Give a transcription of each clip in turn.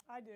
I do.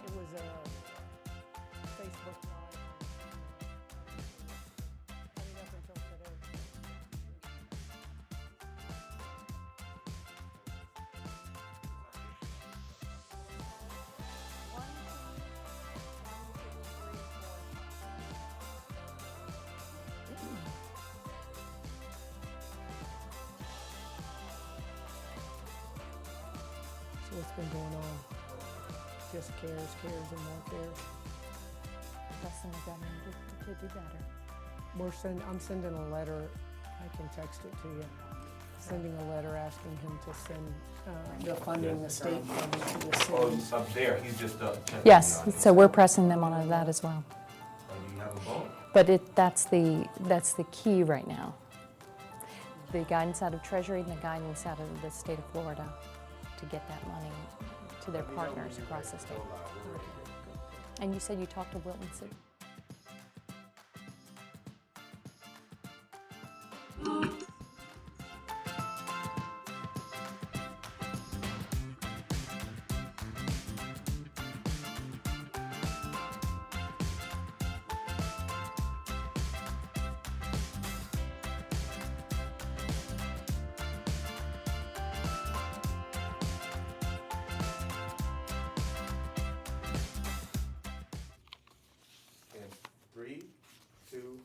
It was a Facebook Live. Had it up until today. So what's been going on? Just cares and more cares. Pressing the government to do better. I'm sending a letter. I can text it to you. Sending a letter asking him to send the funding, the state funding to the city. Oh, up there, he's just up. Yes, so we're pressing them on that as well. Do you have a vote? But that's the key right now. The guidance out of Treasury and the guidance out of the state of Florida to get that money to their partners across the state. And you said you talked to Wilton City. And 3, 2.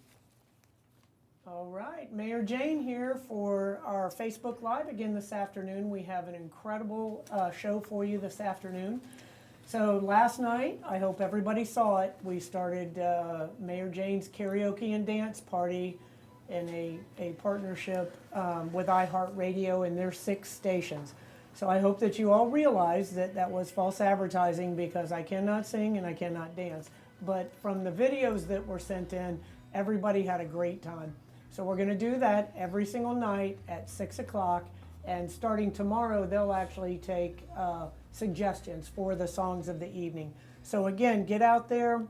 All right, Mayor Jane here for our Facebook Live again this afternoon. We have an incredible show for you this afternoon. So last night, I hope everybody saw it, we started Mayor Jane's Karaoke and Dance Party in a partnership with iHeartRadio and their 6 stations. So I hope that you all realize that that was false advertising because I cannot sing and I cannot dance. But from the videos that were sent in, everybody had a great time. So we're going to do that every single night at 6 o'clock. And starting tomorrow, they'll actually take suggestions for the songs of the evening. So again, get out there,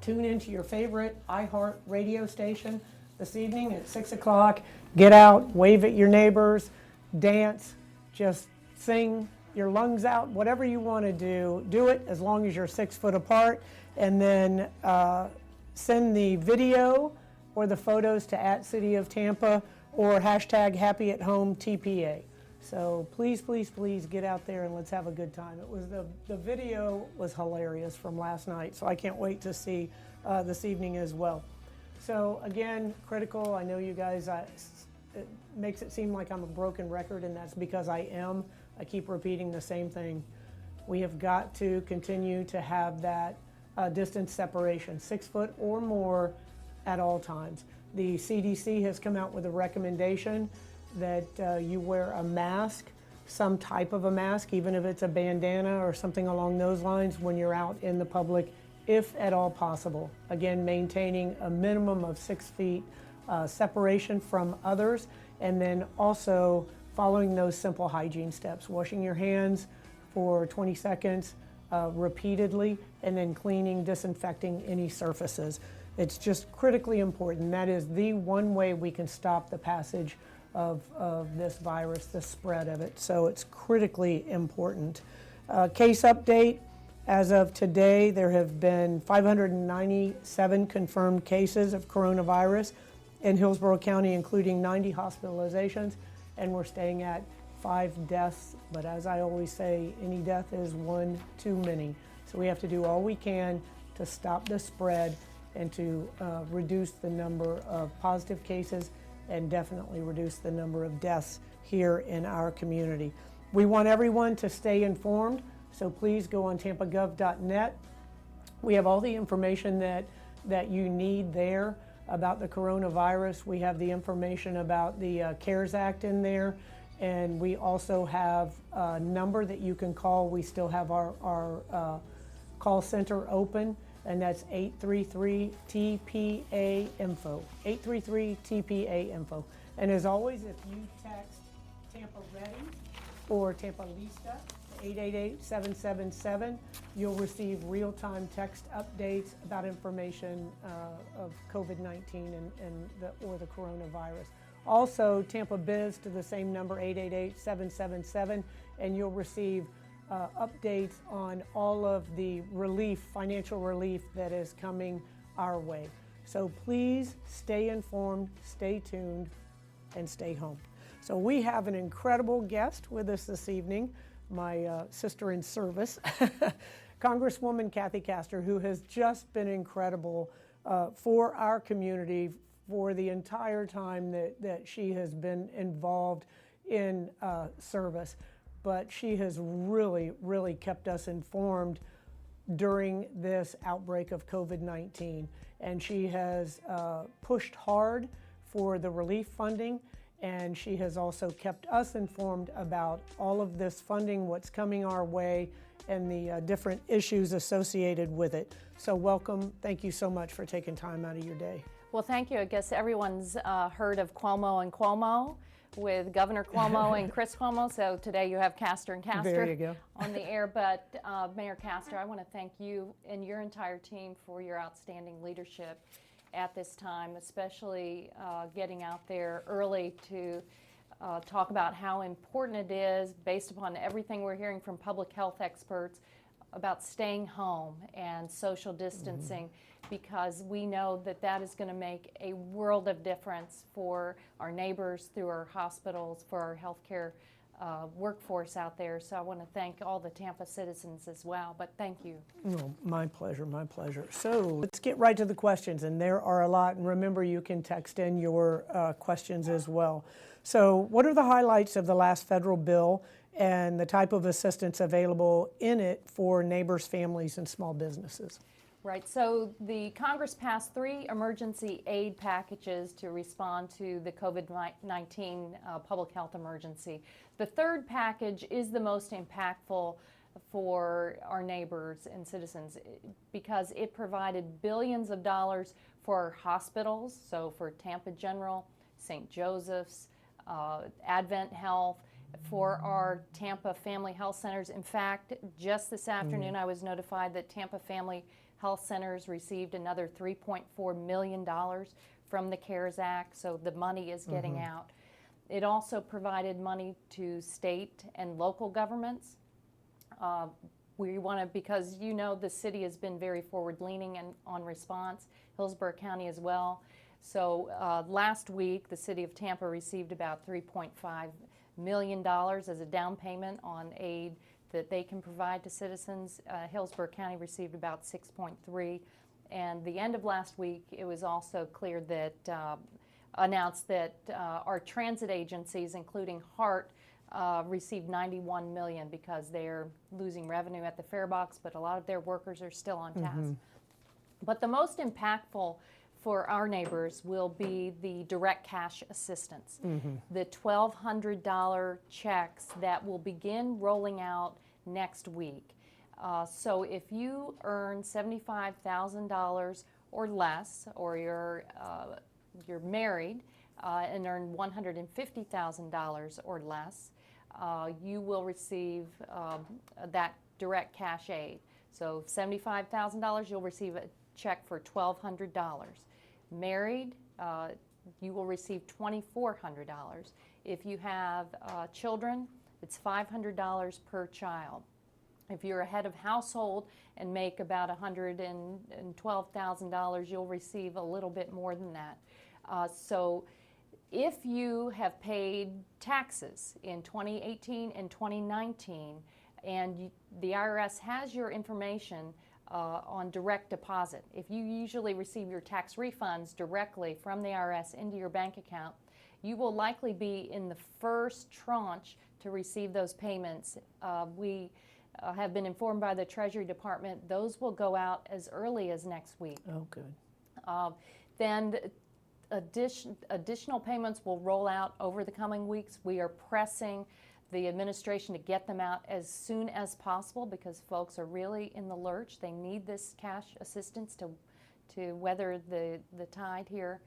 tune into your favorite iHeart radio station this evening at 6 o'clock. Get out, wave at your neighbors, dance, just sing your lungs out, whatever you want to do it as long as you're 6 foot apart. And then send the video or the photos to @CityOfTampa or #HappyAtHomeTPA. So please, please, please get out there and let's have a good time. It was the video was hilarious from last night, so I can't wait to see this evening as well. So again, critical. I know you guys. It makes it seem like I'm a broken record, and that's because I am. I keep repeating the same thing. We have got to continue to have that distance separation, 6 foot or more at all times. The CDC has come out with a recommendation that you wear a mask, some type of a mask, even if it's a bandana or something along those lines when you're out in the public, if at all possible. Again, maintaining a minimum of 6 feet separation from others, and then also following those simple hygiene steps, washing your hands for 20 seconds repeatedly, and then cleaning, disinfecting any surfaces. It's just critically important. That is the one way we can stop the passage of this virus, the spread of it. So it's critically important. Case update. As of today, there have been 597 confirmed cases of coronavirus in Hillsborough County, including 90 hospitalizations, and we're staying at 5 deaths. But as I always say, any death is one too many. So we have to do all we can to stop the spread and to reduce the number of positive cases and definitely reduce the number of deaths here in our community. We want everyone to stay informed. So please go on tampagov.net. We have all the information that you need there about the coronavirus. We have the information about the CARES Act in there. And we also have a number that you can call. We still have our call center open, and that's 833-TPA-INFO, 833-TPA-INFO. And as always, if you text Tampa Ready or Tampa Lista, 888-777, you'll receive real-time text updates about information of COVID-19 or the coronavirus. Also, Tampa Biz to the same number, 888-777, and you'll receive updates on all of the relief, financial relief that is coming our way. So please stay informed, stay tuned, and stay home. So we have an incredible guest with us this evening, my sister in service, Congresswoman Kathy Castor, who has just been incredible for our community for the entire time that she has been involved in service. But she has really, really kept us informed during this outbreak of COVID-19. And she has pushed hard for the relief funding, and she has also kept us informed about all of this funding, what's coming our way, and the different issues associated with it. So welcome. Thank you so much for taking time out of your day. Well, thank you. I guess everyone's heard of Cuomo and Cuomo with Governor Cuomo and Chris Cuomo. So today you have Castor and Castor There you go. on the air. But Mayor Castor, I want to thank you and your entire team for your outstanding leadership at this time, especially getting out there early to talk about how important it is, based upon everything we're hearing from public health experts, about staying home and social distancing, because we know that that is going to make a world of difference for our neighbors, through our hospitals, for our healthcare workforce out there. So I want to thank all the Tampa citizens as well, but thank you. Oh, my pleasure, my pleasure. So let's get right to the questions, and there are a lot. And remember, you can text in your questions as well. So what are the highlights of the last federal bill and the type of assistance available in it for neighbors, families, and small businesses? Right, so the Congress passed 3 emergency aid packages to respond to the COVID-19 public health emergency. The third package is the most impactful for our neighbors and citizens because it provided billions of dollars for our hospitals, so for Tampa General, St. Joseph's, Advent Health, for our Tampa Family Health Centers. In fact, just this afternoon I was notified that Tampa Family Health Centers received another $3.4 million from the CARES Act, so the money is getting out. It also provided money to state and local governments. We want to, because you know the city has been very forward-leaning and on response, Hillsborough County as well. So last week, the city of Tampa received about $3.5 million as a down payment on aid that they can provide to citizens. Hillsborough County received about 6.3, and the end of last week it was also cleared that announced that our transit agencies, including HART, received $91 million because they're losing revenue at the fare box, but a lot of their workers are still on task. But the most impactful for our neighbors will be the direct cash assistance, the $1,200 checks that will begin rolling out next week. So if you earn $75,000 or less, or you're married and earn $150,000 or less, you will receive that direct cash aid. So $75,000, you'll receive a check for $1,200. Married, you will receive $2,400. If you have children, it's $500 per child. If you're a head of household and make about $112,000, you'll receive a little bit more than that. So if you have paid taxes in 2018 and 2019, and the IRS has your information on direct deposit, if you usually receive your tax refunds directly from the IRS into your bank account, you will likely be in the first tranche to receive those payments. We have been informed by the Treasury Department those will go out as early as next week. Oh, good. Then additional payments will roll out over the coming weeks. We are pressing the administration to get them out as soon as possible because folks are really in the lurch. They need this cash assistance to weather the tide here.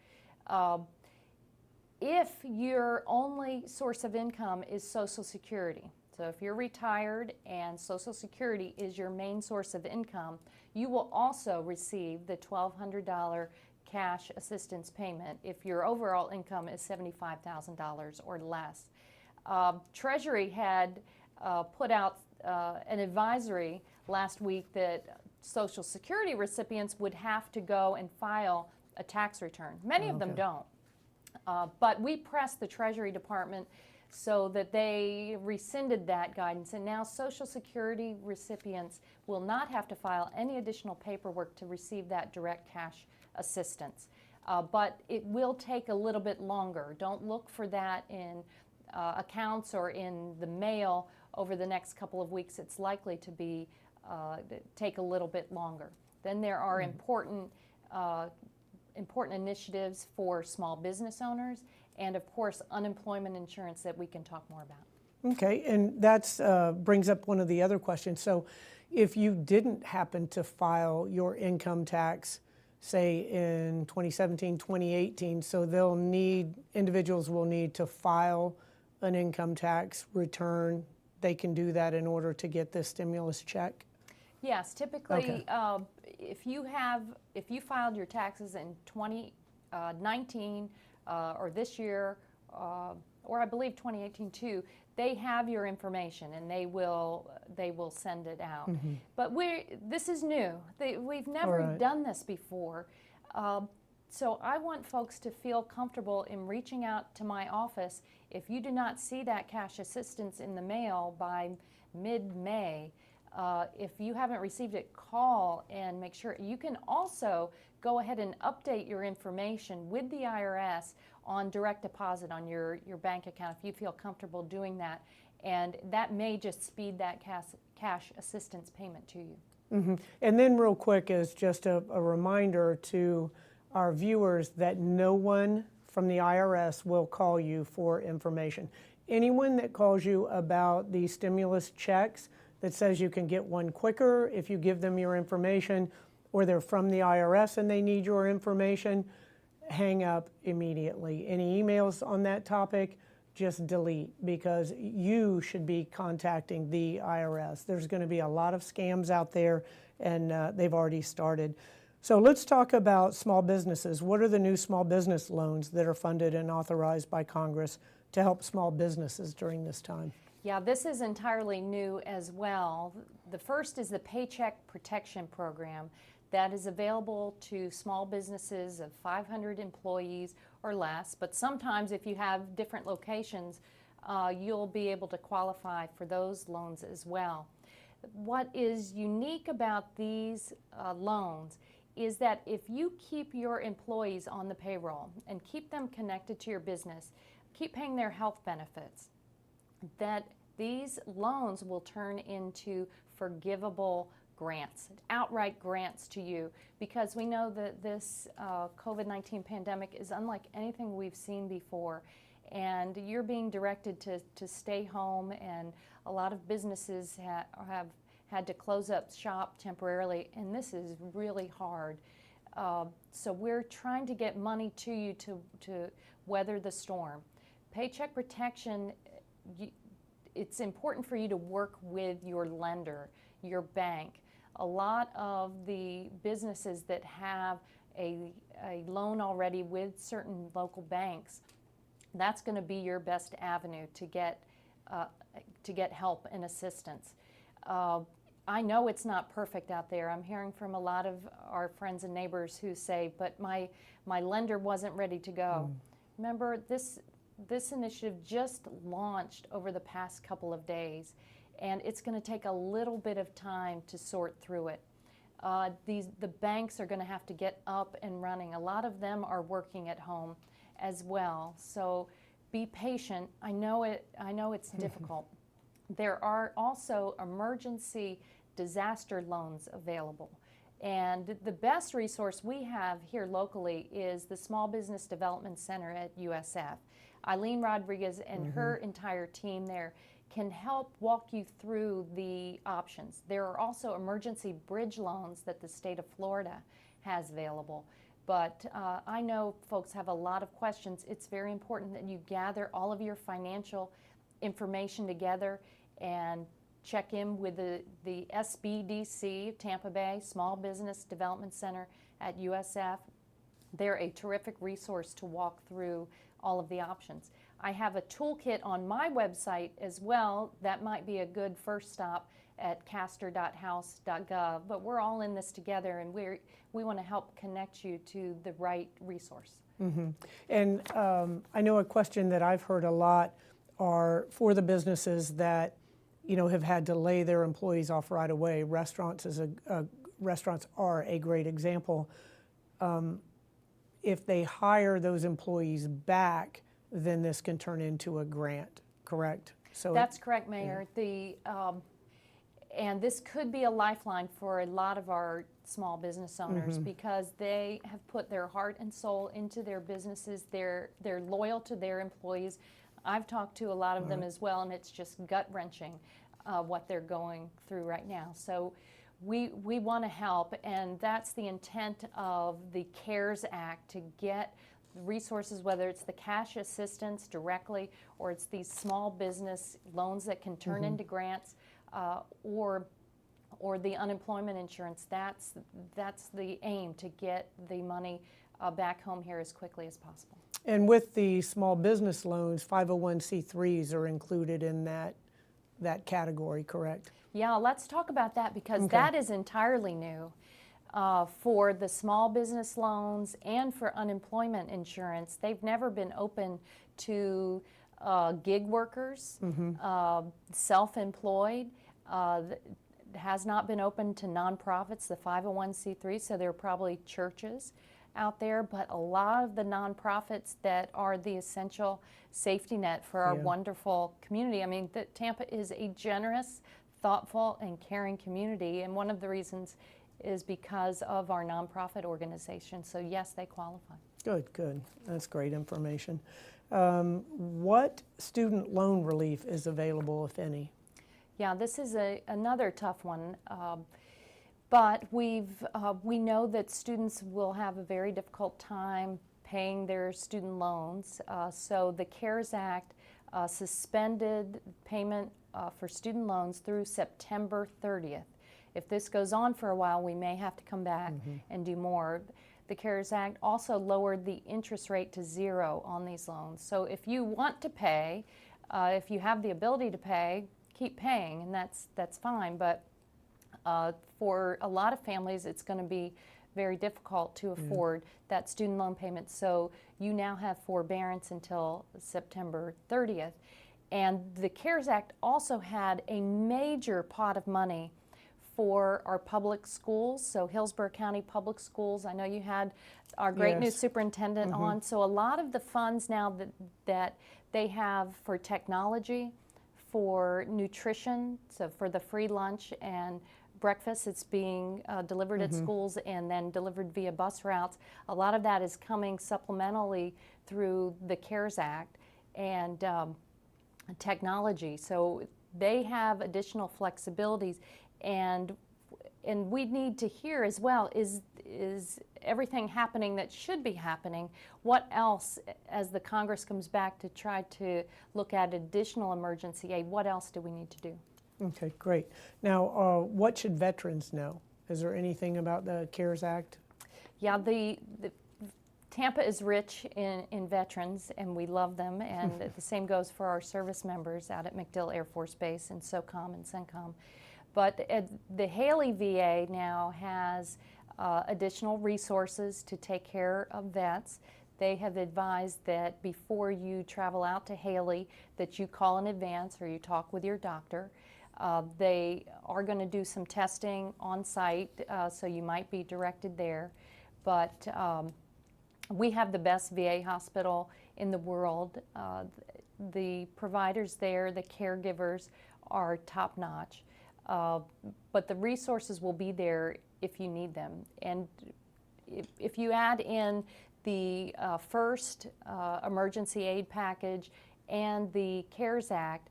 If your only source of income is Social Security, so if you're retired and Social Security is your main source of income, you will also receive the $1,200 cash assistance payment if your overall income is $75,000 or less. Treasury had put out an advisory last week that Social Security recipients would have to go and file a tax return. Many of them don't. But we pressed the Treasury Department so that they rescinded that guidance, and now Social Security recipients will not have to file any additional paperwork to receive that direct cash assistance. But it will take a little bit longer. Don't look for that in accounts or in the mail over the next couple of weeks. It's likely to be take a little bit longer. Then there are important initiatives for small business owners, and of course unemployment insurance that we can talk more about. Okay, and that brings up one of the other questions. So if you didn't happen to file your income tax, say in 2017, 2018, so individuals will need to file an income tax return. They can do that in order to get this stimulus check? Yes, typically, if you filed your taxes in 2019 or this year, or I believe 2018 too, they have your information and they will send it out. Mm-hmm. But this is new. We've never done this before. So I want folks to feel comfortable in reaching out to my office. If you do not see that cash assistance in the mail by mid-May, if you haven't received it, call and make sure. You can also go ahead and update your information with the IRS on direct deposit on your bank account if you feel comfortable doing that. And that may just speed that cash assistance payment to you. Mm-hmm. And then real quick is just a reminder to our viewers that no one from the IRS will call you for information. Anyone that calls you about the stimulus checks that says you can get one quicker if you give them your information, or they're from the IRS and they need your information, hang up immediately. Any emails on that topic, just delete, because you should be contacting the IRS. There's going to be a lot of scams out there, and they've already started. So let's talk about small businesses. What are the new small business loans that are funded and authorized by Congress to help small businesses during this time? Yeah, this is entirely new as well. The first is the Paycheck Protection Program that is available to small businesses of 500 employees or less, but sometimes if you have different locations, you'll be able to qualify for those loans as well. What is unique about these loans is that if you keep your employees on the payroll and keep them connected to your business, keep paying their health benefits, that these loans will turn into forgivable grants, outright grants to you, because we know that this COVID-19 pandemic is unlike anything we've seen before, and you're being directed to stay home, and a lot of businesses have had to close up shop temporarily, and this is really hard. So we're trying to get money to you to weather the storm. Paycheck protection, it's important for you to work with your lender, your bank. a lot of the businesses that have a loan already with certain local banks, that's going to be your best avenue to get help and assistance. I know it's not perfect out there. I'm hearing from a lot of our friends and neighbors who say, but my lender wasn't ready to go. Remember, this initiative just launched over the past couple of days, and it's going to take a little bit of time to sort through it. The banks are going to have to get up and running. A lot of them are working at home as well, so be patient. I know it's difficult. There are also emergency disaster loans available. And the best resource we have here locally is the Small Business Development Center at USF. Eileen Rodriguez and her entire team there can help walk you through the options. There are also emergency bridge loans that the state of Florida has available. But I know folks have a lot of questions. It's very important that you gather all of your financial information together and check in with the SBDC, Tampa Bay Small Business Development Center at USF. They're a terrific resource to walk through all of the options. I have a toolkit on my website as well. That might be a good first stop at castor.house.gov, but we're all in this together, and we want to help connect you to the right resource. And I know a question that I've heard a lot are for the businesses that have had to lay their employees off right away. Restaurants are a great example. If they hire those employees back, then this can turn into a grant, correct? So that's correct, Mayor. And this could be a lifeline for a lot of our small business owners because they have put their heart and soul into their businesses. They're loyal to their employees. I've talked to a lot of them as well, and it's just gut-wrenching what they're going through right now. So we want to help, and that's the intent of the CARES Act, to get resources, whether it's the cash assistance directly or it's these small business loans that can turn into grants, or the unemployment insurance. That's the aim, to get the money back home here as quickly as possible. And with the small business loans, 501c3s are included in that category, correct? Yeah, let's talk about that because that is entirely new. For the small business loans and for unemployment insurance, they've never been open to gig workers, self-employed. Has not been open to nonprofits, the 501c3, so there are probably churches out there, but a lot of the nonprofits that are the essential safety net for our wonderful community. I mean, Tampa is a generous, thoughtful, and caring community, and one of the reasons is because of our nonprofit organization. So yes, they qualify. Good. That's great information. What student loan relief is available, if any? Yeah, this is another tough one. But we know that students will have a very difficult time paying their student loans. So the CARES Act suspended payment for student loans through September 30th. If this goes on for a while, we may have to come back and do more. The CARES Act also lowered the interest rate to 0 on these loans. So if you want to pay, if you have the ability to pay, keep paying, and that's fine. But for a lot of families, it's going to be very difficult to afford that student loan payment. So you now have forbearance until September 30th. And the CARES Act also had a major pot of money for our public schools, so Hillsborough County Public Schools. I know you had our great new superintendent on. So a lot of the funds now that they have for technology, for nutrition, so for the free lunch and breakfast, it's being delivered at schools and then delivered via bus routes. A lot of that is coming supplementally through the CARES Act and technology. So they have additional flexibilities, and we need to hear as well, is everything happening that should be happening? What else, as the Congress comes back to try to look at additional emergency aid, what else do we need to do? Okay, great. Now, what should veterans know? Is there anything about the CARES Act? Yeah, the Tampa is rich in veterans, and we love them, and the same goes for our service members out at MacDill Air Force Base and SOCOM and CENTCOM. But the Haley VA now has additional resources to take care of vets. They have advised that before you travel out to Haley, that you call in advance or you talk with your doctor. They are going to do some testing on site, so you might be directed there. But we have the best VA hospital in the world. The providers there, the caregivers, are top-notch. But the resources will be there if you need them. And if you add in the first emergency aid package and the CARES Act,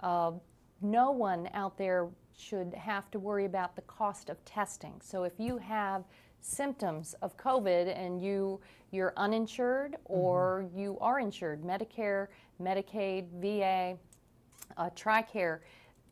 no one out there should have to worry about the cost of testing. So if you have symptoms of COVID and you're uninsured or you are insured, Medicare, Medicaid, VA, TRICARE,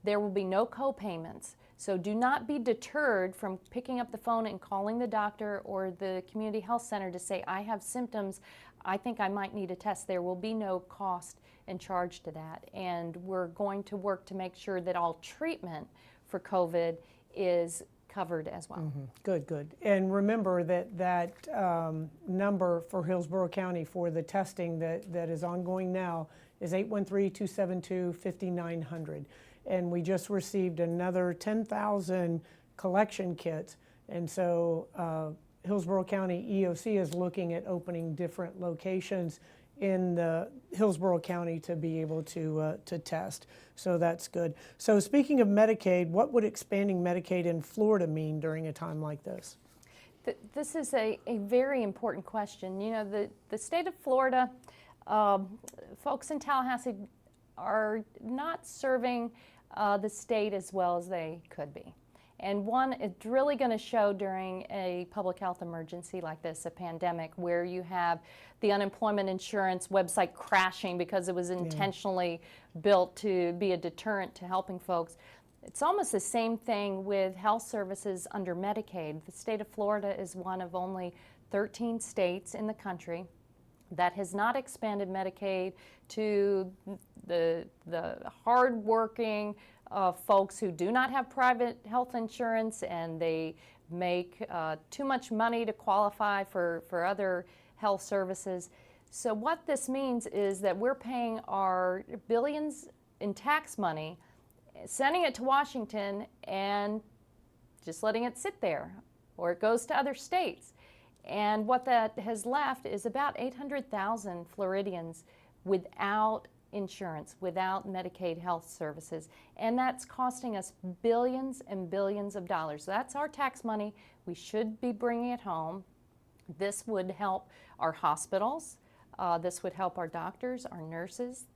there will be no co-payments. So do not be deterred from picking up the phone and calling the doctor or the community health center to say, I have symptoms, I think I might need a test. There will be no cost and charge to that. And we're going to work to make sure that all treatment for COVID is covered as well. Good, good. And remember that number for Hillsborough County for the testing that is ongoing now is 813-272-5900. And we just received another 10,000 collection kits. And so Hillsborough County EOC is looking at opening different locations in the Hillsborough County to be able to test. So that's good. So speaking of Medicaid, what would expanding Medicaid in Florida mean during a time like this? This is a very important question. You know, the state of Florida, folks in Tallahassee are not serving the state as well as they could be. And one, it's really going to show during a public health emergency like this, a pandemic, where you have the unemployment insurance website crashing because it was intentionally built to be a deterrent to helping folks. It's almost the same thing with health services under Medicaid. The state of Florida is one of only 13 states in the country that has not expanded Medicaid to the hard-working folks who do not have private health insurance and they make too much money to qualify for other health services. So what this means is that we're paying our billions in tax money, sending it to Washington and just letting it sit there, or it goes to other states. And what that has left is about 800,000 Floridians without insurance, without Medicaid health services. And that's costing us billions and billions of dollars. That's our tax money. We should be bringing it home. This would help our hospitals. This would help our doctors, our nurses.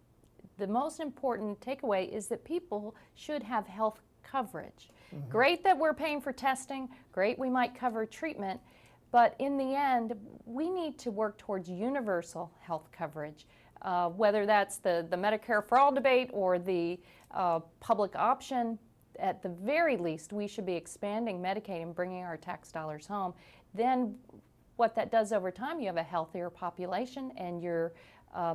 The most important takeaway is that people should have health coverage. Great that we're paying for testing. Great we might cover treatment. But in the end, we need to work towards universal health coverage, whether that's the Medicare for all debate or the public option. At the very least, we should be expanding Medicaid and bringing our tax dollars home. Then what that does over time, you have a healthier population and you're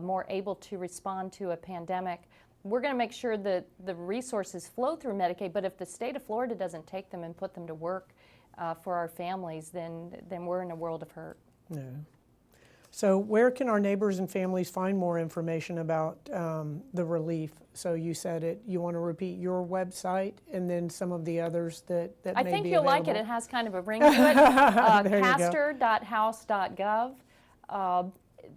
more able to respond to a pandemic. We're going to make sure that the resources flow through Medicaid, but if the state of Florida doesn't take them and put them to work for our families, then we're in a world of hurt. Yeah. So where can our neighbors and families find more information about the relief? So you said it. You want to repeat your website and then some of the others that may be available? I think you'll like it. It has kind of a ring to it. Castor.house.gov.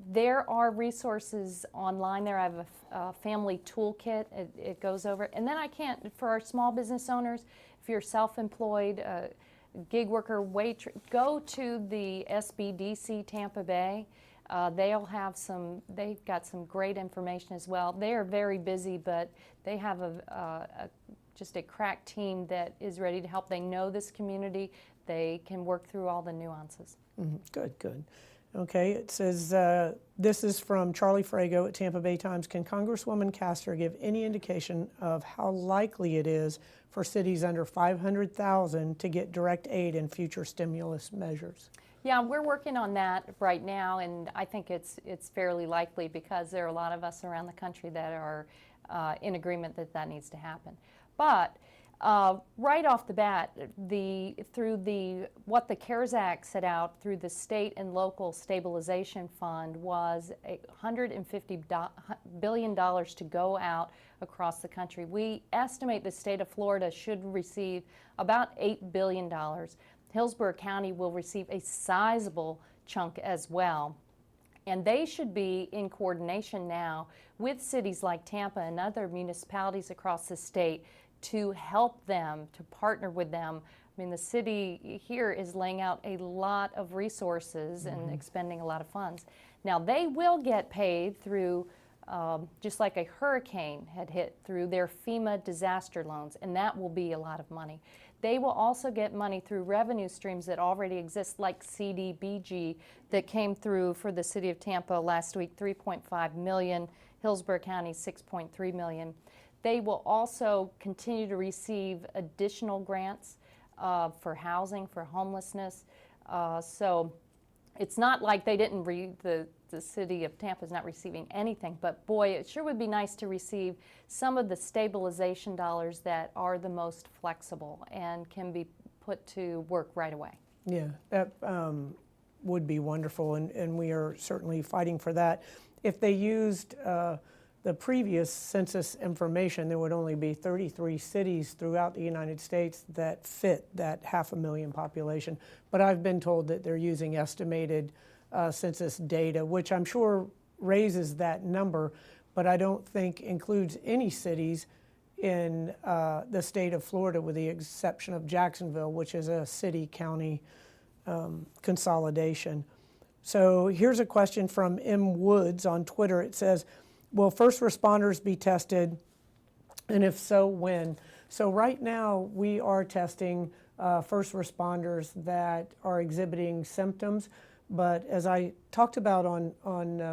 There are resources online there. I have a family toolkit. It goes over. And then for our small business owners, if you're self-employed, gig worker, go to the SBDC Tampa Bay. They've got some great information as well. They are very busy, but they have just a crack team that is ready to help. They know this community. They can work through all the nuances. Good, good. Okay, it says, this is from Charlie Frago at Tampa Bay Times. Can Congresswoman Castor give any indication of how likely it is for cities under 500,000 to get direct aid in future stimulus measures? Yeah, we're working on that right now, and I think it's fairly likely because there are a lot of us around the country that are in agreement that that needs to happen. But right off the bat, what the CARES Act set out through the state and local stabilization fund was $150 billion to go out across the country. We estimate the state of Florida should receive about $8 billion. Hillsborough County will receive a sizable chunk as well. And they should be in coordination now with cities like Tampa and other municipalities across the state to help them, to partner with them. I mean, the city here is laying out a lot of resources and expending a lot of funds. Now, they will get paid through, just like a hurricane had hit, through their FEMA disaster loans, and that will be a lot of money. They will also get money through revenue streams that already exist, like CDBG, that came through for the city of Tampa last week, $3.5 million, Hillsborough County, $6.3 million. They will also continue to receive additional grants for housing, for homelessness. So it's not like they didn't the city of Tampa is not receiving anything, but boy, it sure would be nice to receive some of the stabilization dollars that are the most flexible and can be put to work right away. Yeah, that would be wonderful, and we are certainly fighting for that. If they used the previous census information, there would only be 33 cities throughout the United States that fit that 500,000 population. But I've been told that they're using estimated census data, which I'm sure raises that number, but I don't think includes any cities in the state of Florida, with the exception of Jacksonville, which is a city-county consolidation. So here's a question from M. Woods on Twitter. It says, will first responders be tested, and if so, when? So right now we are testing first responders that are exhibiting symptoms, but as I talked about on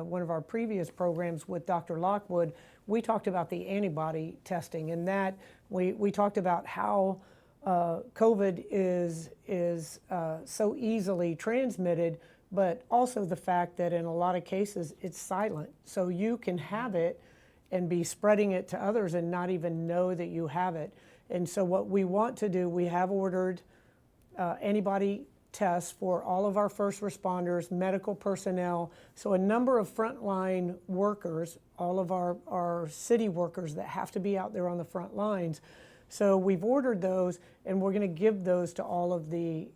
one of our previous programs with Dr. Lockwood, we talked about the antibody testing, and that we talked about how COVID is so easily transmitted, but also the fact that in a lot of cases it's silent. So you can have it and be spreading it to others and not even know that you have it. And so what we want to do, we have ordered antibody tests for all of our first responders, medical personnel, so a number of frontline workers, all of our city workers that have to be out there on the front lines. So we've ordered those, and we're going to give those to all of the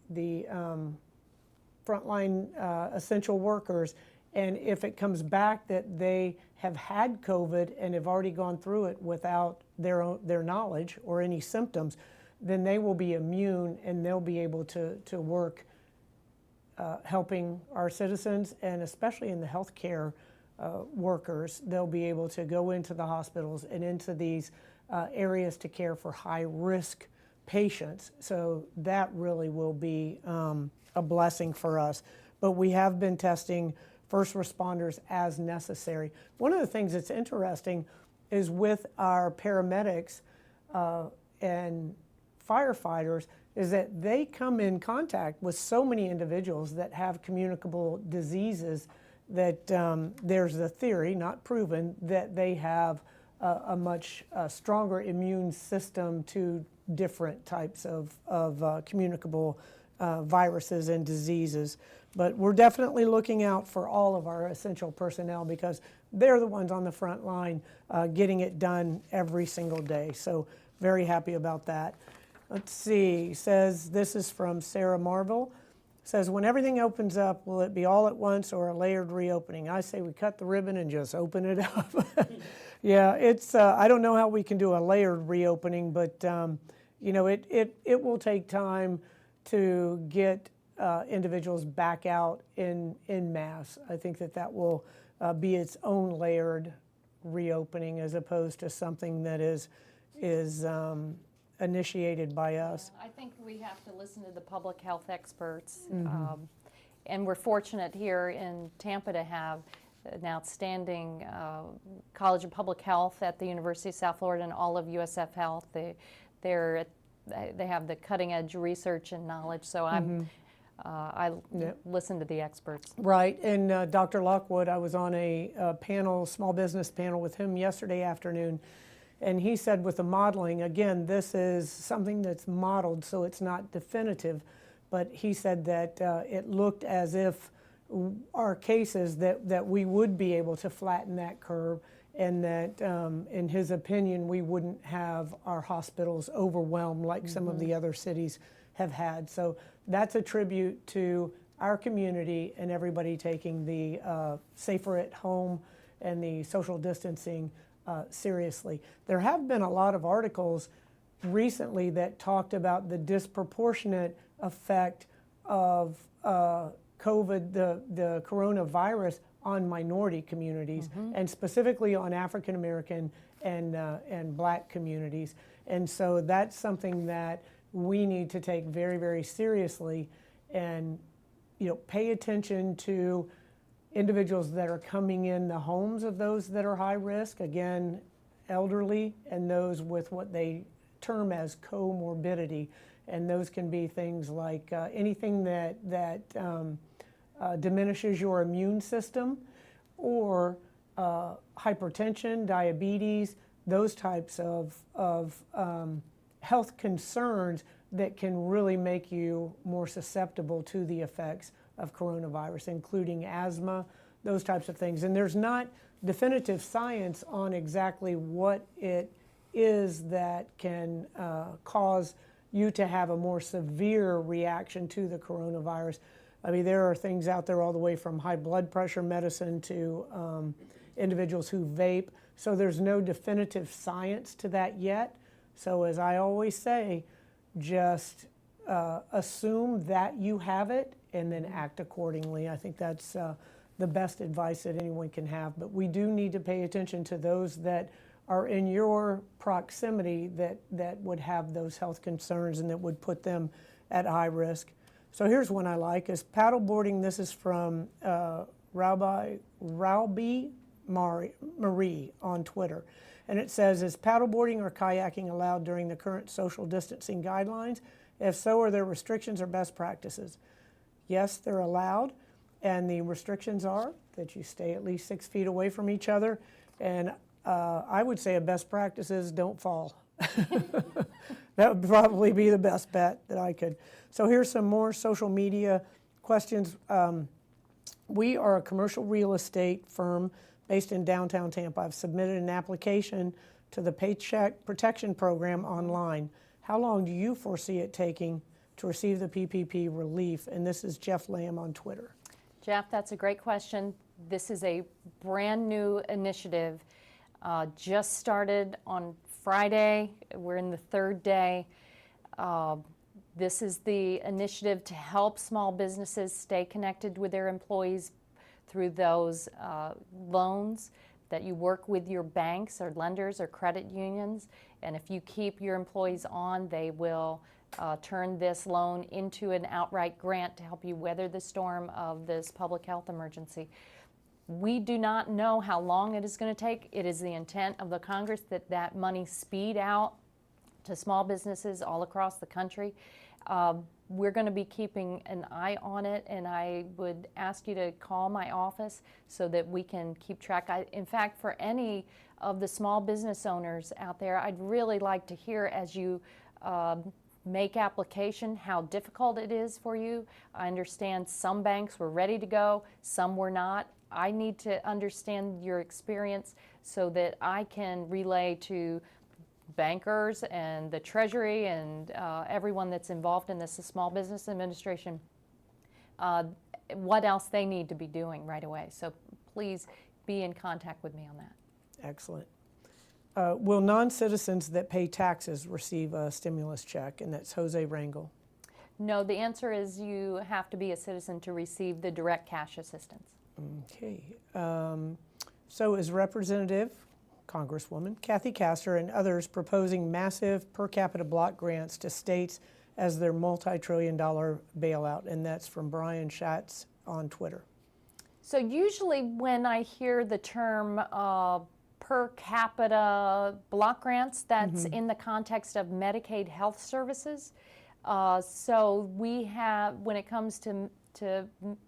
frontline essential workers. And if it comes back that they have had COVID and have already gone through it without their knowledge or any symptoms, then they will be immune and they'll be able to work helping our citizens, and especially in the healthcare workers. They'll be able to go into the hospitals and into these areas to care for high-risk patients. So that really will be a blessing for us. But we have been testing first responders as necessary. One of the things that's interesting is with our paramedics and firefighters is that they come in contact with so many individuals that have communicable diseases that there's a theory, not proven, that they have a much stronger immune system to different types of communicable viruses and diseases. But we're definitely looking out for all of our essential personnel because they're the ones on the front line getting it done every single day. So very happy about that. Let's see, says, this is from Sarah Marvel. Says, when everything opens up, will it be all at once or a layered reopening? I say we cut the ribbon and just open it up. Yeah, it's, I don't know how we can do a layered reopening, but you know, it will take time to get individuals back out in mass. I think that will be its own layered reopening as opposed to something that is initiated by us. I think we have to listen to the public health experts. And we're fortunate here in Tampa to have an outstanding College of Public Health at the University of South Florida and all of USF Health. They have the cutting edge research and knowledge, so I listen to the experts. Right, and Dr. Lockwood, I was on a panel, small business panel with him yesterday afternoon, and he said with the modeling, again, this is something that's modeled, so it's not definitive, but he said that it looked as if our cases that we would be able to flatten that curve, and that in his opinion, we wouldn't have our hospitals overwhelmed like some of the other cities have had. So that's a tribute to our community and everybody taking the safer at home and the social distancing seriously. There have been a lot of articles recently that talked about the disproportionate effect of COVID, the coronavirus, on minority communities, and specifically on African American and Black communities. And so that's something that we need to take very, very seriously, and pay attention to individuals that are coming in the homes of those that are high risk, again, elderly, and those with what they term as comorbidity. And those can be things like anything that diminishes your immune system, or hypertension, diabetes, those types of health concerns that can really make you more susceptible to the effects of coronavirus, including asthma, those types of things. And there's not definitive science on exactly what it is that can cause you to have a more severe reaction to the coronavirus. I mean, there are things out there all the way from high blood pressure medicine to individuals who vape. So there's no definitive science to that yet. So as I always say, just assume that you have it and then act accordingly. I think that's the best advice that anyone can have. But we do need to pay attention to those that are in your proximity that would have those health concerns and that would put them at high risk. So here's one I like, is paddleboarding. This is from Raubi Marie on Twitter. And it says, is paddleboarding or kayaking allowed during the current social distancing guidelines? If so, are there restrictions or best practices? Yes, they're allowed. And the restrictions are that you stay at least 6 feet away from each other. And I would say a best practice is don't fall. That would probably be the best bet that I could. So here's some more social media questions. We are a commercial real estate firm based in downtown Tampa. I've submitted an application to the Paycheck Protection Program online. How long do you foresee it taking to receive the PPP relief? And this is Jeff Lamb on Twitter. Jeff, that's a great question. This is a brand new initiative. Just started on Friday. We're in the third day. This is the initiative to help small businesses stay connected with their employees through those loans that you work with your banks or lenders or credit unions. And if you keep your employees on, they will turn this loan into an outright grant to help you weather the storm of this public health emergency. We do not know how long it is going to take. It is the intent of the Congress that that money speed out to small businesses all across the country. We're going to be keeping an eye on it, and I would ask you to call my office so that we can keep track. In fact, for any of the small business owners out there, I'd really like to hear, as you make application, how difficult it is for you. I understand some banks were ready to go, some were not. I need to understand your experience so that I can relay to bankers and the Treasury and everyone that's involved in this, the Small Business Administration, what else they need to be doing right away. So please be in contact with me on that. Excellent. Will non-citizens that pay taxes receive a stimulus check? And that's Jose Rangel. No, the answer is you have to be a citizen to receive the direct cash assistance. Okay. So is Representative Congresswoman Kathy Castor and others proposing massive per capita block grants to states as their multi-trillion-dollar bailout, and that's from Brian Schatz on Twitter. So usually when I hear the term per capita block grants, that's in the context of Medicaid health services. So we have, when it comes to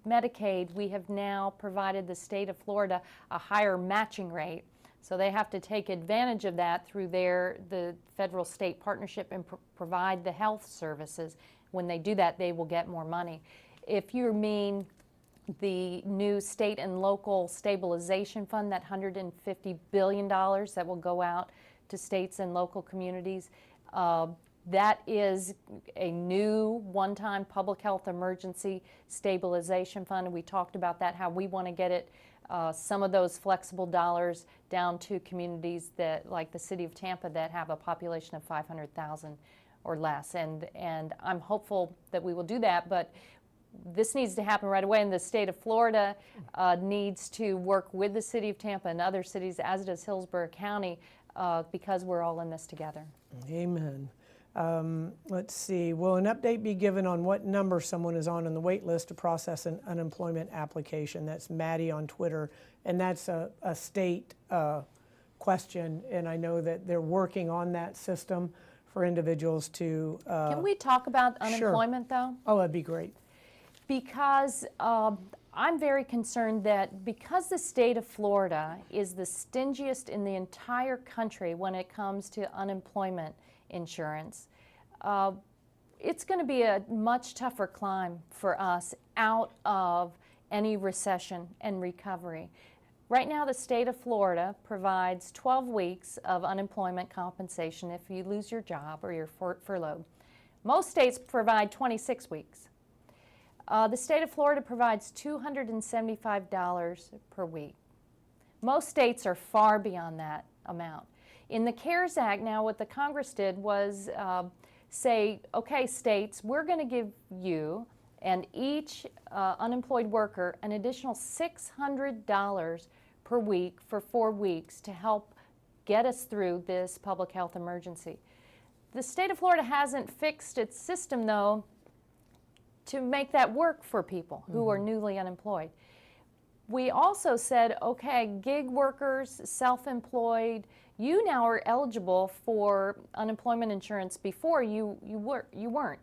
Medicaid, we have now provided the state of Florida a higher matching rate. So they have to take advantage of that through the federal-state partnership and provide the health services. When they do that, they will get more money. If you mean the new state and local stabilization fund, that $150 billion that will go out to states and local communities, that is a new one-time public health emergency stabilization fund. And we talked about that, how we want to get it, some of those flexible dollars down to communities that, like the city of Tampa, that have a population of 500,000 or less. And I'm hopeful that we will do that, but this needs to happen right away, and the state of Florida needs to work with the city of Tampa and other cities, as does Hillsborough County, because we're all in this together. Amen. Let's see, will an update be given on what number someone is on the wait list to process an unemployment application? That's Maddie on Twitter, and that's a state question, and I know that they're working on that system for individuals to... Can we talk about unemployment, though? Oh, that'd be great. Because I'm very concerned that because the state of Florida is the stingiest in the entire country when it comes to unemployment insurance, it's going to be a much tougher climb for us out of any recession and recovery. Right now, the state of Florida provides 12 weeks of unemployment compensation if you lose your job or you're furloughed. Most states provide 26 weeks. The state of Florida provides $275 per week. Most states are far beyond that amount. In the CARES Act, now what the Congress did was say, okay, states, we're going to give you and each unemployed worker an additional $600 per week for 4 weeks to help get us through this public health emergency. The state of Florida hasn't fixed its system, though, to make that work for people who are newly unemployed. We also said, okay, gig workers, self-employed, you now are eligible for unemployment insurance. Before you weren't.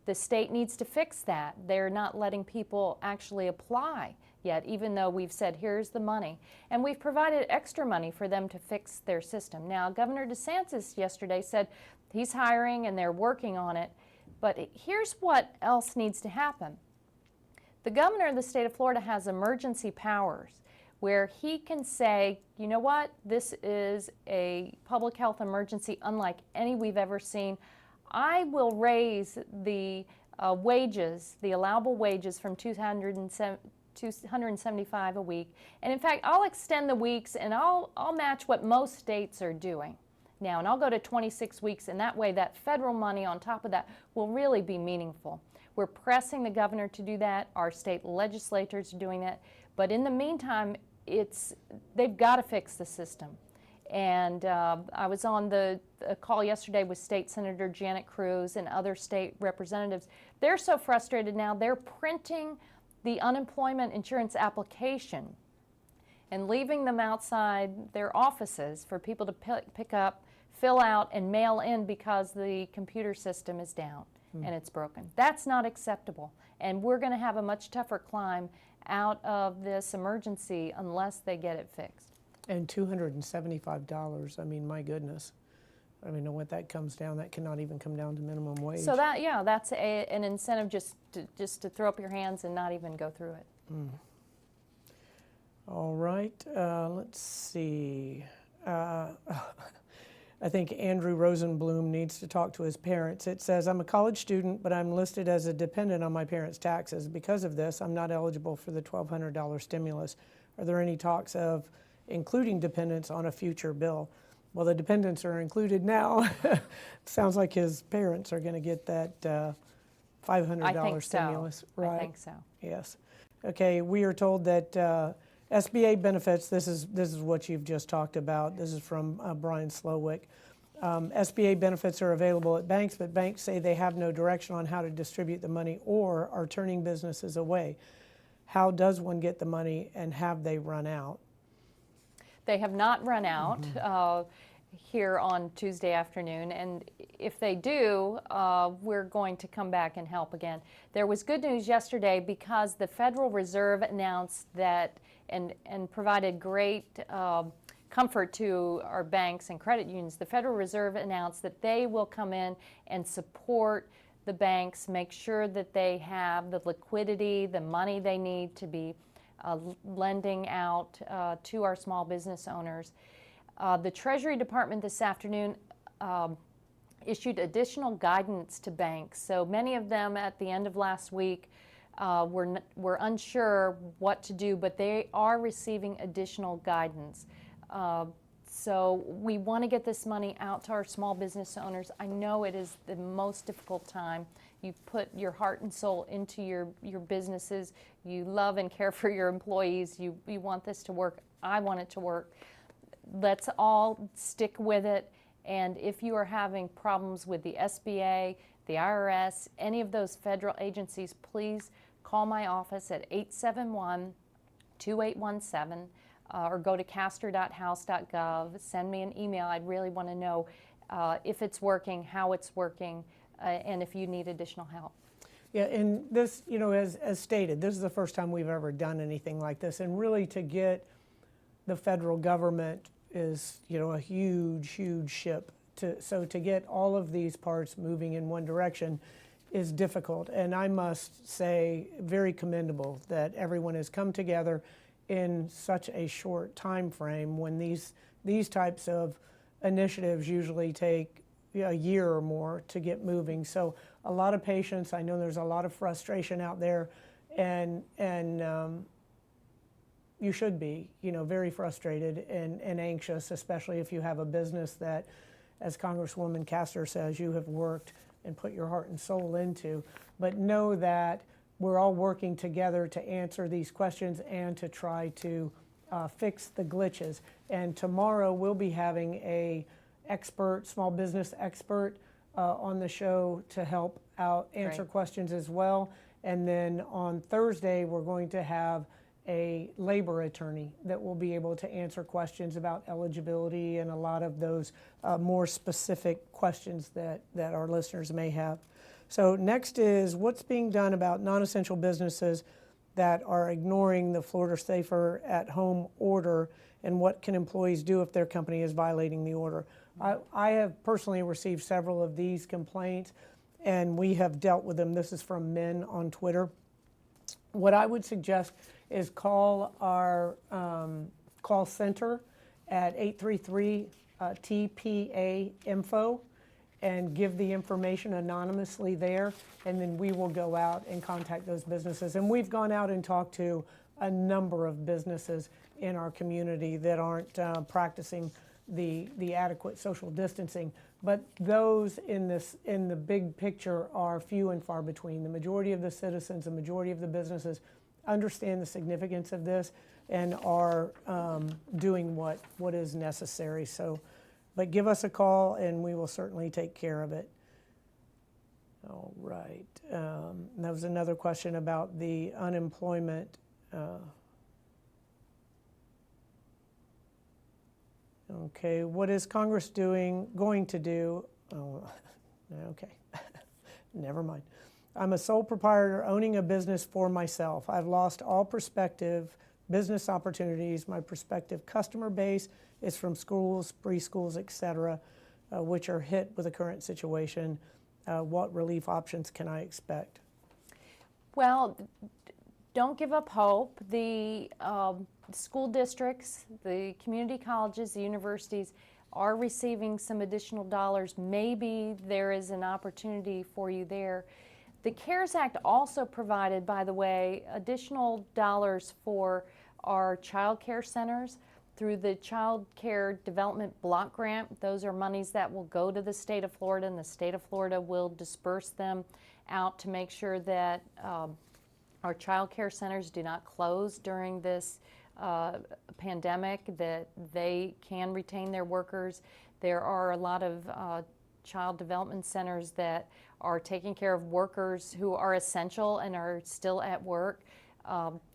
The state needs to fix that. They're not letting people actually apply yet, even though we've said, here's the money. And we've provided extra money for them to fix their system. Now, Governor DeSantis yesterday said he's hiring and they're working on it. But here's what else needs to happen. The governor of the state of Florida has emergency powers where he can say, you know what, this is a public health emergency unlike any we've ever seen. I will raise the wages, the allowable wages, from $275 a week. And in fact, I'll extend the weeks and I'll match what most states are doing now. And I'll go to 26 weeks, and that way that federal money on top of that will really be meaningful. We're pressing the governor to do that. Our state legislators are doing that. But in the meantime, they've got to fix the system. And I was on a call yesterday with State Senator Janet Cruz and other state representatives. They're so frustrated now, they're printing the unemployment insurance application and leaving them outside their offices for people to pick up, fill out, and mail in because the computer system is down and it's broken. That's not acceptable. And we're going to have a much tougher climb out of this emergency unless they get it fixed. And $275, I mean, my goodness. I mean, what that comes down, that cannot even come down to minimum wage. So that, yeah, that's an incentive just to throw up your hands and not even go through it. All right, let's see. I think Andrew Rosenblum needs to talk to his parents. It says, I'm a college student, but I'm listed as a dependent on my parents' taxes. Because of this, I'm not eligible for the $1,200 stimulus. Are there any talks of including dependents on a future bill? Well, the dependents are included now. Sounds like his parents are going to get that $500 stimulus. So. Right? I think so. Yes. Okay, we are told that SBA benefits, this is what you've just talked about. This is from Brian Slowick. SBA benefits are available at banks, but banks say they have no direction on how to distribute the money or are turning businesses away. How does one get the money, and have they run out? They have not run out here on Tuesday afternoon, and if they do, we're going to come back and help again. There was good news yesterday because the Federal Reserve announced that and provided great comfort to our banks and credit unions. The Federal Reserve announced that they will come in and support the banks, make sure that they have the liquidity, the money they need to be lending out to our small business owners. The Treasury Department this afternoon issued additional guidance to banks. So many of them at the end of last week were unsure what to do, but they are receiving additional guidance. So we want to get this money out to our small business owners. I know it is the most difficult time. You put your heart and soul into your businesses. You love and care for your employees. You want this to work. I want it to work. Let's all stick with it. And if you are having problems with the SBA, the IRS, any of those federal agencies, please call my office at 871-2817. Or go to castor.house.gov, send me an email. I'd really want to know if it's working, how it's working, and if you need additional help. Yeah, and this, as stated, this is the first time we've ever done anything like this. And really to get the federal government is, a huge, huge ship. So to get all of these parts moving in one direction is difficult. And I must say, very commendable that everyone has come together in such a short time frame when these types of initiatives usually take a year or more to get moving. So a lot of patience. I know there's a lot of frustration out there, and you should be, very frustrated and anxious, especially if you have a business that, as Congresswoman Castor says, you have worked and put your heart and soul into. But know that we're all working together to answer these questions and to try to fix the glitches. And tomorrow we'll be having a small business expert on the show to help out answer questions as well. And then on Thursday we're going to have a labor attorney that will be able to answer questions about eligibility and a lot of those more specific questions that our listeners may have. So next is what's being done about non-essential businesses that are ignoring the Florida Safer at Home order, and what can employees do if their company is violating the order. I have personally received several of these complaints, and we have dealt with them. This is from men on Twitter. What I would suggest is call our call center at 833-TPA-INFO. and give the information anonymously there, and then we will go out and contact those businesses. And we've gone out and talked to a number of businesses in our community that aren't practicing the adequate social distancing. But those in the big picture are few and far between. The majority of the citizens, the majority of the businesses understand the significance of this and are doing what is necessary. But give us a call and we will certainly take care of it. All right. That was another question about the unemployment. Okay, what is Congress going to do? Oh, okay, never mind. I'm a sole proprietor owning a business for myself. I've lost all prospective business opportunities. My prospective customer base is from schools, preschools, etc., which are hit with the current situation. What relief options can I expect? Well, don't give up hope. The school districts, the community colleges, the universities are receiving some additional dollars. Maybe there is an opportunity for you there. The CARES Act also provided, by the way, additional dollars for our child care centers through the Child Care Development Block Grant. Those are monies that will go to the state of Florida, and the state of Florida will disperse them out to make sure that our child care centers do not close during this pandemic, that they can retain their workers. There are a lot of child development centers that are taking care of workers who are essential and are still at work.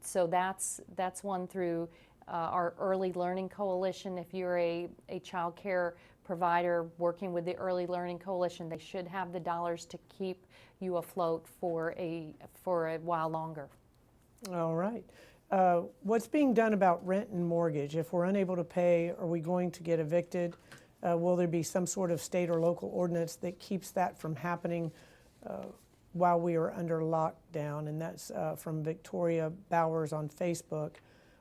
So that's one through our Early Learning Coalition. If you're a child care provider working with the Early Learning Coalition, they should have the dollars to keep you afloat for a while longer. All right. What's being done about rent and mortgage? If we're unable to pay, are we going to get evicted? Will there be some sort of state or local ordinance that keeps that from happening while we are under lockdown? And that's from Victoria Bowers on Facebook.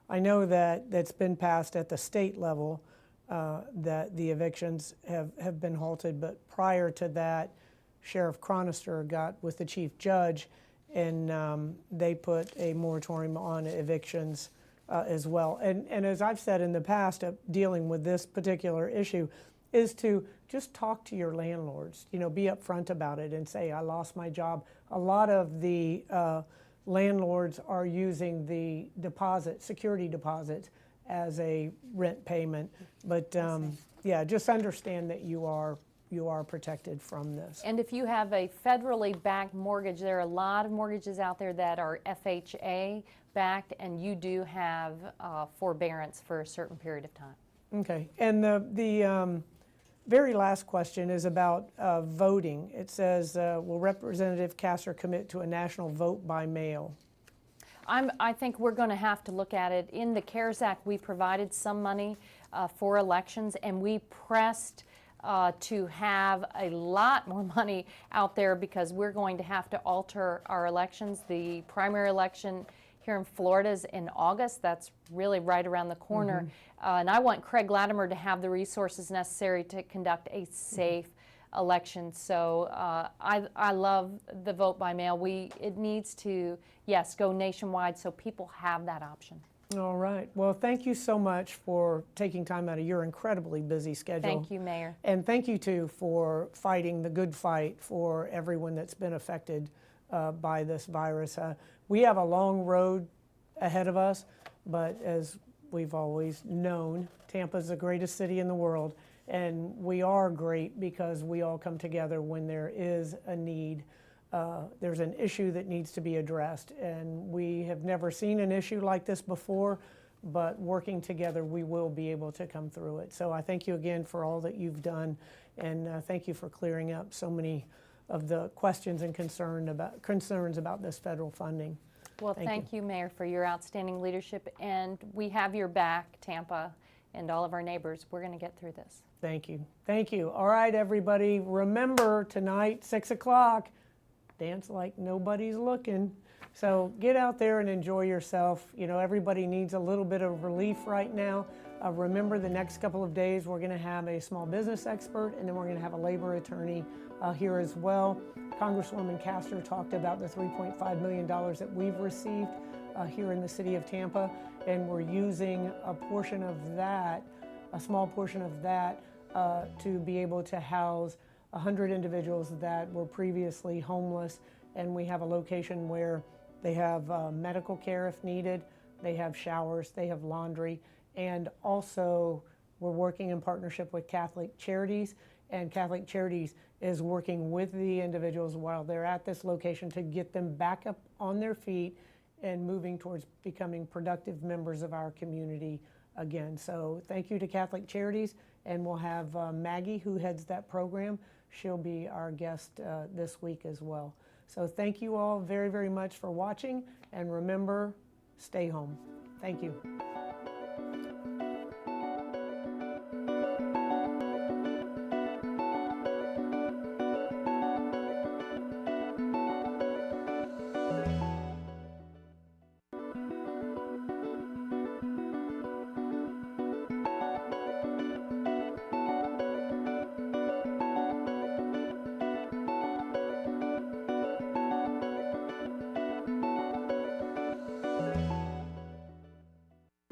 I know that that's been passed at the state level, that the evictions have been halted, but prior to that, Sheriff Chronister got with the chief judge, and they put a moratorium on evictions as well. And as I've said in the past, dealing with this particular issue, is to just talk to your landlords, be upfront about it and say, I lost my job. A lot of the landlords are using the security deposits as a rent payment. But yeah, just understand that you are protected from this. And if you have a federally backed mortgage, there are a lot of mortgages out there that are FHA backed, and you do have forbearance for a certain period of time. Okay, and the very last question is about voting. It says, will Representative Castor commit to a national vote by mail? I think we're going to have to look at it. In the CARES Act, we provided some money for elections, and we pressed to have a lot more money out there because we're going to have to alter our elections. The primary election here in Florida is in August. That's really right around the corner. And I want Craig Latimer to have the resources necessary to conduct a safe election. So I love the vote by mail. It needs to, yes, go nationwide so people have that option. All right. Well, thank you so much for taking time out of your incredibly busy schedule. Thank you, Mayor. And thank you, too, for fighting the good fight for everyone that's been affected by this virus. We have a long road ahead of us, but as we've always known, Tampa's the greatest city in the world, and we are great because we all come together when there is a need. There's an issue that needs to be addressed, and we have never seen an issue like this before, but working together we will be able to come through it. So I thank you again for all that you've done, and thank you for clearing up so many of the questions and concerns about this federal funding. Well, thank you, Mayor, for your outstanding leadership, and we have your back, Tampa, and all of our neighbors. We're going to get through this. Thank you. Thank you. All right, everybody, remember tonight, 6 o'clock, dance like nobody's looking. So get out there and enjoy yourself. Everybody needs a little bit of relief right now. Remember, the next couple of days, we're going to have a small business expert, and then we're going to have a labor attorney here as well. Congresswoman Castor talked about the $3.5 million that we've received here in the city of Tampa, and we're using a portion of that, a small portion of that, to be able to house 100 individuals that were previously homeless, and we have a location where they have medical care if needed, they have showers, they have laundry, and also we're working in partnership with Catholic Charities, and Catholic Charities is working with the individuals while they're at this location to get them back up on their feet and moving towards becoming productive members of our community again. So thank you to Catholic Charities, and we'll have Maggie, who heads that program. She'll be our guest this week as well. So thank you all very, very much for watching, and remember, stay home. Thank you.